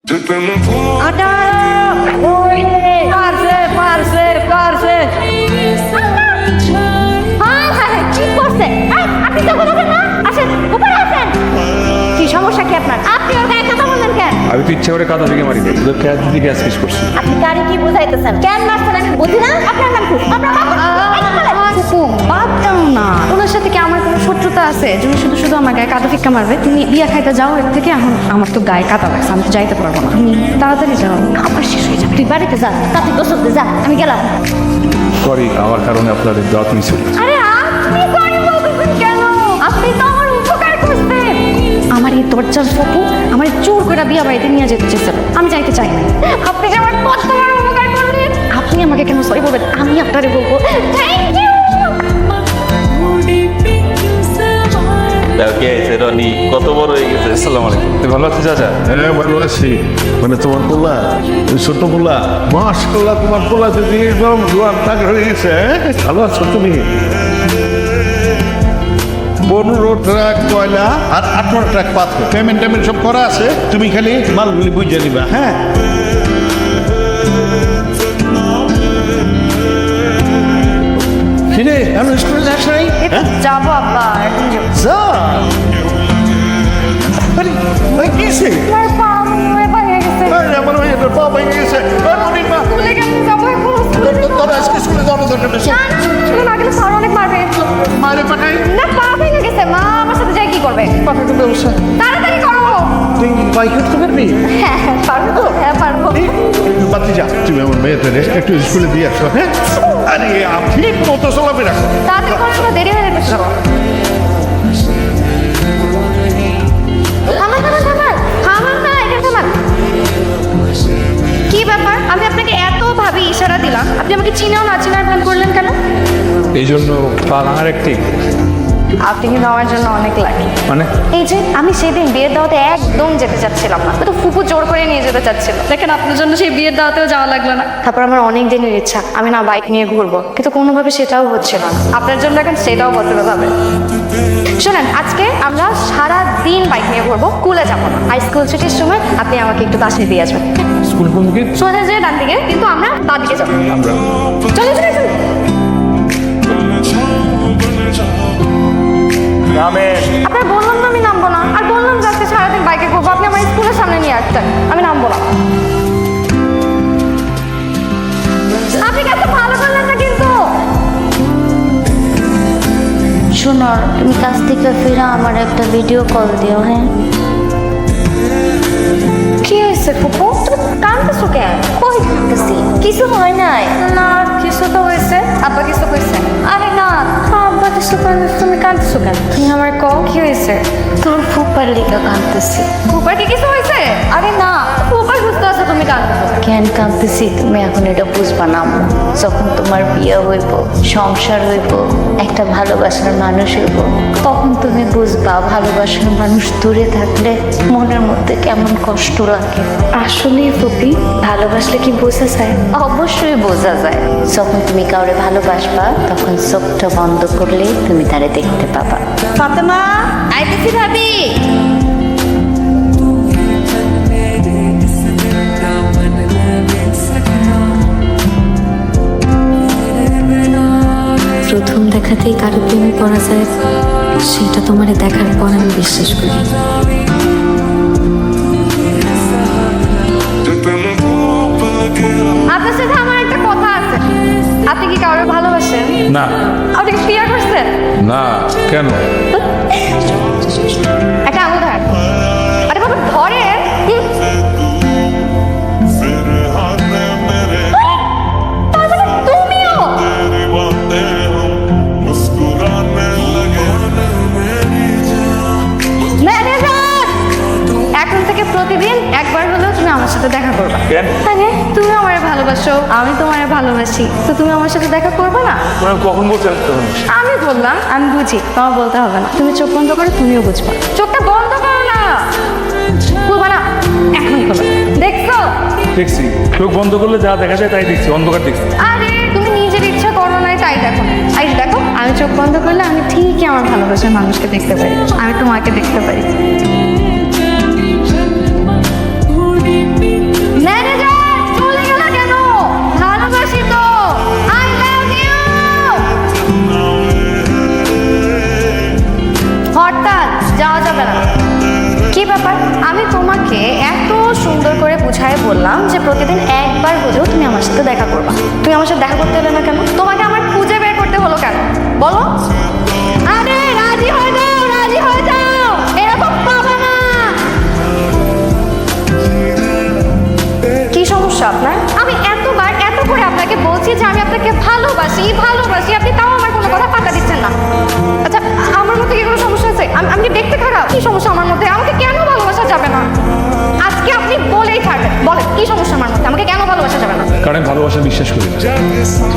কি সমস্যা কি আপনার? আপনি ওর গায়ে কথা বললেন কেন? আমি তো ইচ্ছা করে কাদা থেকে মারি নাই, তোদের ক্যাচ দিদি ক্যাচ ফিস করছি। আপনি গাড়ি কি বুঝাইতেছেন? কেন মারছেন আমি বুঝি না। আপনার নাম কি? আপনার ফুপু বাদ দাও না, ওনার সাথে কি আমার কোনো শত্রুতা আছে? তুমি শুধু শুধু আমার গায়ে কাদা ফিক্কা মারবে? তুমি বিয়া খাইতে যাও এর থেকে। এখন আমার তো গায়ে কাদা লাগছে, আমি তো যাইতে পারবো না। তুমি তাড়াতাড়ি যাও, আমার শেষ হয়ে যাবে। তুই বাড়িতে যা, কাতি গোসলতে যা, আমি গেলাম। সরি, আমার কারণে আপনাদের দাওয়াত মিস হল। আরে আপনি সরি বলতেছেন কেন? আপনি তো আমার উপকার করছেন। আমার এই দরজার ফুপু আমার জোর করে বিয়া বাড়িতে নিয়ে যেতে চেয়েছিল, আমি যাইতে চাই না। আপনি যে আমার কত বড় উপকার করলেন। আপনি আমাকে কেন সরি বলবেন? আমি আপনারে বলবো থ্যাংক ইউ। রনি কত বড় হয়ে গেছে। আসসালামু আলাইকুম। তুই ভালো আছিস চাচা? হ্যাঁ ভালো আছি। মানে তোমার পোলা, ওই ছোট পোলা, মাশাআল্লাহ তোমার পোলা যদি একদম জোয়ান টাক হয়ে গেছে। ভালো আছো তুমি? 15 ট্রাক কয়লা আর 18 ট্রাক পাথর, পেমেন্ট সব করা আছে। তুমি খালি মালগুলি বুঝে নিবা। হ্যাঁ, কিরে এখন স্কুলে যাস নাই? যাবো আব্বা, এখন যাবো। যা। আরে ভাই কিসে? আমার পা মনে ভেঙে গেছে। আমার ভাই তোর পা ভেঙে গেছে। মনিমা স্কুলে কেমন যাবো এখন? তোর আজকে স্কুলে যাওয়ার দরকার নেই। না না, স্কুলে না গেলে স্যার অনেক মারবে। মারে পাঠাই। না, পা ভেঙে গেছে, মা আমার সাথে যাই কি করবে? পাঠাতে ব্যবসা তাড়াতাড়ি করো। তুই বাইক করতে পারবি? হ্যাঁ পারবো তো, হ্যাঁ পারবো। বাতি যা, তুমি আমার মেয়েদের একটু স্কুলে দিয়ে আসো। হ্যাঁ, আরে আপনি মতো চলাফেরা করো। তাড়াতাড়ি করো, না দেরি হয়ে যাবে। থামান থামান থামান থামান না, এটা থামান। কি ব্যাপার? আমি আপনাকে এত ভাবে ইশারা দিলাম, আপনি আমাকে চিনেও না চিনার ভান করলেন কেন? এই জন্য পা ভাঙার একটি আপনি কিন্তু আমার জন্য অনেক লাকি। মানে এই যে আমি সেদিন বিয়ের দাওয়াতে একদম যেতে চাচ্ছিলাম না, তো ফুপু জোর করে নিয়ে যেতে চাচ্ছিল। দেখেন আপনার জন্য সেই বিয়ের দাওয়াতেও যাওয়া লাগলো না। তারপর আমার অনেক দিনের ইচ্ছা আমি না বাইক নিয়ে ঘুরবো, কিন্তু কোনোভাবে সেটাও হচ্ছিল না। আপনার জন্য এখন সেটাও পসিবল হবে। শোনেন, আজকে আমরা সারা দিন বাইক নিয়ে ঘুরবো, স্কুলে যাবো না। আর স্কুল ছুটির সময় আপনি আমাকে একটু বাসায় দিয়ে আসবেন। স্কুল কোন দিকে? সোজা যে ডান দিকে, কিন্তু আমরা বাঁ দিকে যাবো। আমরা চলে চলে চলে। আপনার বললাম না আমি নামবো না, আর বললাম যে আজকে সারাদিন বাইকে ঘুরবো, আপনি আমার স্কুলের সামনে নিয়ে আসছেন, আমি নামবো না। আপনি কাছে ভালো করলেন না কিন্তু। শোনো, তুমি কাছ থেকে ফিরে আমার একটা ভিডিও কল দিও। হ্যাঁ, কি হয়েছে ফুপু? তুমি কাঁদতেছো কেন? কই কাঁদতেছি? কিছু হয় নাই। না, কিছু তো হয়েছে। আব্বা কিছু হয়েছে? আরে না, আব্বা কিছু করে, তুমি কাঁদতেছো কেন? তুমি আমার কও কি হয়েছে? তোর ফুপার লিগা কাঁদতেছি। ফুপার কি কিছু হয়েছে? আরে না, ফুপার বুঝতে আছো তুমি কাঁদতেছো? কেন কাঁদতেছি তুমি এখন এটা বুঝবা না আম্মু। যখন তোমার বিয়ে হইব, সংসার হইব, একটা ভালোবাসার মানুষ হইব, তখন তুমি বুঝবা ভালোবাসার মানুষ দূরে থাকলে মনের মধ্যে কেমন কষ্ট লাগে। আসলে ফুপি, ভালোবাসলে কি বোঝা যায়? অবশ্যই বোঝা যায়। যখন তুমি কাউরে ভালোবাসবা তখন চোখটা বন্ধ করলেই তুমি তারে দেখতে পাবা। ফাতেমা, আইতেছি ভাবি। প্রথম দেখাতেই কারো প্রেমে পড়া যায়, সেটা তোমারে দেখার পর আমি বিশ্বাস করি। আপনার সাথে আমার একটা কথা আছে। আপনি কি কাউরে ভালোবাসেন? না। আপনি কি বিয়ে করছেন? না, কেন? একটা আঙুল ধরেন। আরে বাবা ধরেন। তুমিও ম্যানেজার, এখন থেকে প্রতিদিন একবার হলেও তুমি আমার সাথে দেখা করবা। কেন? আরে তুমি আমারে ভালোবাসো, আমি তোমারে ভালোবাসি, তো তুমি আমার সাথে দেখা করবে না? তোমরা কখন বলছেন? আমি বললাম, আমি বুঝি, তোমার বলতে হবে না। তুমি চোখ বন্ধ করো, তুমিও বুঝবা। চোখটা বন্ধ করো না, খুলবা না, এখন খোলো। দেখছো? দেখছি, চোখ বন্ধ করলে যা দেখা যায় তাই দেখছি, অন্ধকার দেখছি। আরে তুমি নিজের ইচ্ছা করো নাই তাই দেখো। আই দেখো, আমি চোখ বন্ধ করলে আমি ঠিকই আমার ভালোবাসার মানুষকে দেখতে পারি, আমি তোমাকে দেখতে পারি। বললাম যে প্রতিদিন একবার হলেও তুমি আমার সাথে দেখা করবা। তুমি আমার সাথে দেখা করতে এলে না কেন? তোমাকে আমার খুঁজে বের করতে হলো কেন বলো? আরে রাজি হয়ে যাও, রাজি হয়ে যাও, এরকম পাবা না। কি সমস্যা আপনার? আমি এতবার এত করে আপনাকে বলছি যে আমি আপনাকে ভালোবাসি ভালোবাসি, আপনি তাও আমার কোনো কথা পাত্তা দিচ্ছেন না। আচ্ছা, আমার মধ্যে কি কোনো সমস্যা আছে? আমি কি দেখতে খারাপ? কি সমস্যা আমার মধ্যে? আমাকে কেন ভালোবাসা যাবে না? আজকে আপনি বলেই ছাড়বেন, বলেন কি সমস্যা আমার মধ্যে? আমাকে কেন ভালোবাসা যাবে না? কারণ আমি ভালোবাসা বিশ্বাস করি না।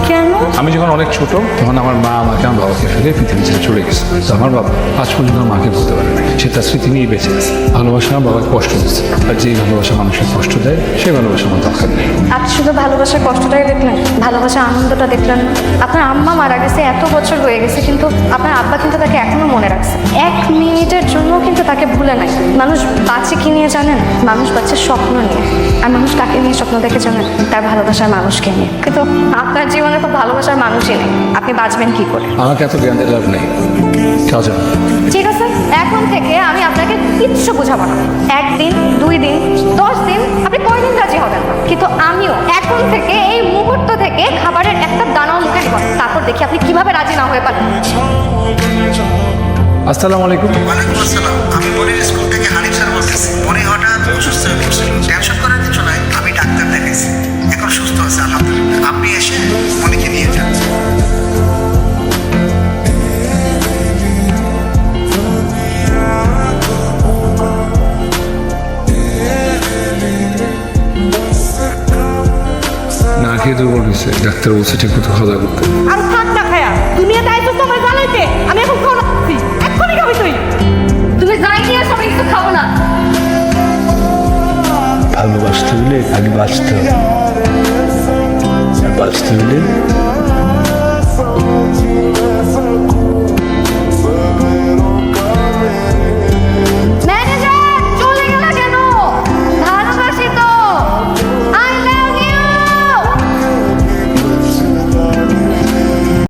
কেন? আমি যখন অনেক ছোট তখন আমার মা আমাকে আমার বাবাকে ফেলে পৃথিবী ছেড়ে চলে গেছে। তো আমার বাবা আজ পর্যন্ত আমার মাকে বলতে পারে না, সে তার স্মৃতি নিয়ে বেঁচে আছে। ভালোবাসা আমার বাবাকে কষ্ট দিচ্ছে, আর যেই ভালোবাসা মানুষের কষ্ট দেয় সেই ভালোবাসা আমার দরকার নেই। আপনি শুধু ভালোবাসার কষ্টটাই দেখলেন, ভালোবাসার আনন্দটা দেখলেন না। আপনার আম্মা মারা গেছে, এত বছর হয়ে গেছে, কিন্তু আপনার আব্বা কিন্তু তাকে এখনো মনে রাখছে। 1 মিনিটের জন্য কিন্তু তাকে ভুলে নাই। মানুষ বাঁচে কি নিয়ে জানেন? মানুষ বাঁচে স্বপ্ন নিয়ে। আর মানুষ কাকে নিয়ে স্বপ্ন দেখে জানেন? তার ভালোবাসার মানুষকে নিয়ে। কিন্তু আপনার জীবনে তো ভালোবাসার মানুষই নেই, আপনি বাঁচবেন কি করে? আমাকে এত জ্ঞান দিয়ে লাভ নেই, কাজে ঠিক আছে, এখন থেকে আমি আপনাকে কিচ্ছু বোঝাবো না। 1 দিন, 2 দিন, 10 দিন, আপনি কয়দিন রাজি হবেন না, কিন্তু আমিও এখন থেকে এই মুহূর্ত থেকে খাবারের একটা দানাও মুখে দিব না। তারপর দেখি আপনি কিভাবে রাজি না হয়ে পারেন। আসসালামু আলাইকুম। ওয়ালাইকুম আসসালাম। আমি মনির স্কুল থেকে হানিফ স্যার বলতেছি। মনি হঠাৎ অসুস্থ হয়ে পড়ছিল। টেনশন করার কিছু নাই, আমি ডাক্তার দেখাইছি, এখন সুস্থ আছে আলহামদুলিল্লাহ। আপনি এসে মনিকে নিয়ে যান। না খেয়ে দুর্বল হয়েছে, ডাক্তার বলছে ঠিক মতো খাওয়া দাওয়া করতে। আর থাক না খায়া, দুনিয়াতে আইছো তোমার জ্বালাইতে, আমি এখন